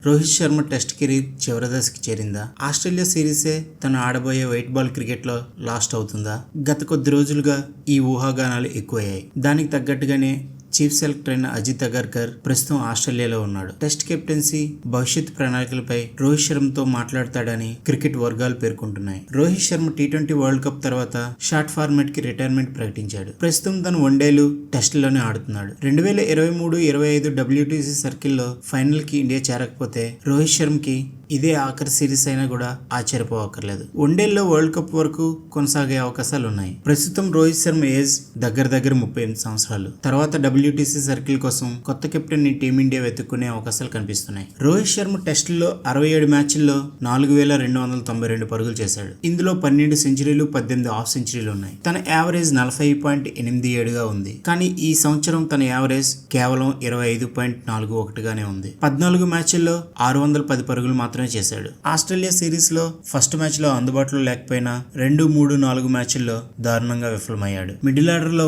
Rohit Sharma test career చివరి దశకి చేరిందా? Australia సిరీసే తను ఆడబోయే white ball cricket లో లాస్ట్ అవుతుందా? గత కొద్ది రోజులుగా ఈ ఊహాగానాలు ఎక్కువయ్యాయి. దానికి తగ్గట్టుగానే చీఫ్ సెలెక్టర్ అయిన అజిత్ అగర్కర్ ప్రస్తుతం ఆస్ట్రేలియాలో ఉన్నాడు. టెస్ట్ కెప్టెన్సీ భవిష్యత్ ప్రణాళికలపై రోహిత్ శర్మతో మాట్లాడతాడని క్రికెట్ వర్గాలు పేర్కొంటున్నాయి. రోహిత్ శర్మ టీ20 వరల్డ్ కప్ తర్వాత షార్ట్ ఫార్మాట్ కి రిటైర్మెంట్ ప్రకటించాడు. ప్రస్తుతం తను వన్డేలు టెస్టుల్లోనే ఆడుతున్నాడు. 2023-25 WTC సర్కిల్లో ఫైనల్ కి ఇండియా చేరకపోతే రోహిత్ శర్మకి ఇదే ఆఖరి సిరీస్ అయినా కూడా ఆశ్చర్యపోవక్కర్లేదు. వన్డేల్లో వరల్డ్ కప్ వరకు కొనసాగే అవకాశాలు ఉన్నాయి. ప్రస్తుతం రోహిత్ శర్మ ఏజ్ దగ్గర 38 సంవత్సరాలు. తర్వాత WTC సర్కిల్ కోసం కొత్త కెప్టెన్ ని టీమిండియా వెతుక్కునే అవకాశాలు కనిపిస్తున్నాయి. రోహిత్ శర్మ టెస్టుల్లో 67 మ్యాచ్ల్లో 4292 పరుగులు చేశాడు. ఇందులో 12 సెంచరీలు 18 హాఫ్ సెంచరీలు ఉన్నాయి. తన యావరేజ్ 40.87గా ఉంది. కానీ ఈ సంవత్సరం తన యావరేజ్ కేవలం 25.41గానే ఉంది. 14 మ్యాచ్ల్లో 610 పరుగులు మాత్రమే చేశాడు. ఆస్ట్రేలియా సిరీస్ లో ఫస్ట్ మ్యాచ్ లో అందుబాటులో లేకపోయినా 2, 3, 4 మ్యాచ్ల్లో దారుణంగా విఫలమయ్యాడు. మిడిల్ ఆర్డర్ లో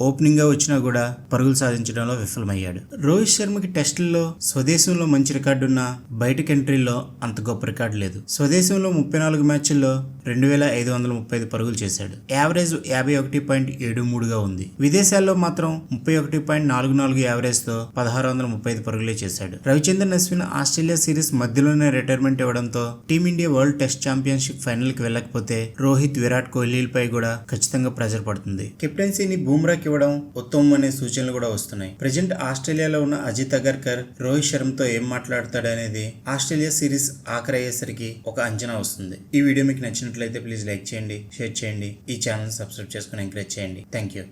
ఓపెనింగ్ గా వచ్చినా కూడా పరుగులు సాధించడంలో విఫలమయ్యాడు. రోహిత్ శర్మకి టెస్టుల్లో స్వదేశంలో మంచి రికార్డున్న బయట కంట్రీల్లో అంత గొప్ప రికార్డు లేదు. స్వదేశంలో 34 మ్యాచ్ల్లో 2535 పరుగులు చేశాడు. యావరేజ్ 51.73గా ఉంది. విదేశాల్లో మాత్రం 31.44 యావరేజ్ తో 1635 పరుగులే చేశాడు. రవిచంద్రన్ అశ్విన్ ఆస్ట్రేలియా సిరీస్ మధ్యలోనే రిటైర్మెంట్ ఇవ్వడంతో team India world test championship final కి వెళ్ళకపోతే రోహిత్, విరాట్ కోహ్లీలపై కూడా ఖచ్చితంగా ప్రెజర్ పడుతుంది. కెప్టెన్సీని బూమ్రాకి ఇవ్వడం ఉత్తమం అనే సూచనలు కూడా వస్తున్నాయి. ప్రెజెంట్ ఆస్ట్రేలియాలో ఉన్న అజిత్ అగర్కర్ రోహిత్ శర్మతో ఏం మాట్లాడతాడనేది ఆస్ట్రేలియా సిరీస్ ఆఖరి అయ్యేసరికి ఒక అంచనా వస్తుంది. ఈ వీడియో మీకు నచ్చినట్లయితే ప్లీజ్ లైక్ చేయండి, షేర్ చేయండి, ఈ ఛానల్ సబ్స్క్రైబ్ చేసుకుని ఎంకరేజ్ చేయండి. Thank you.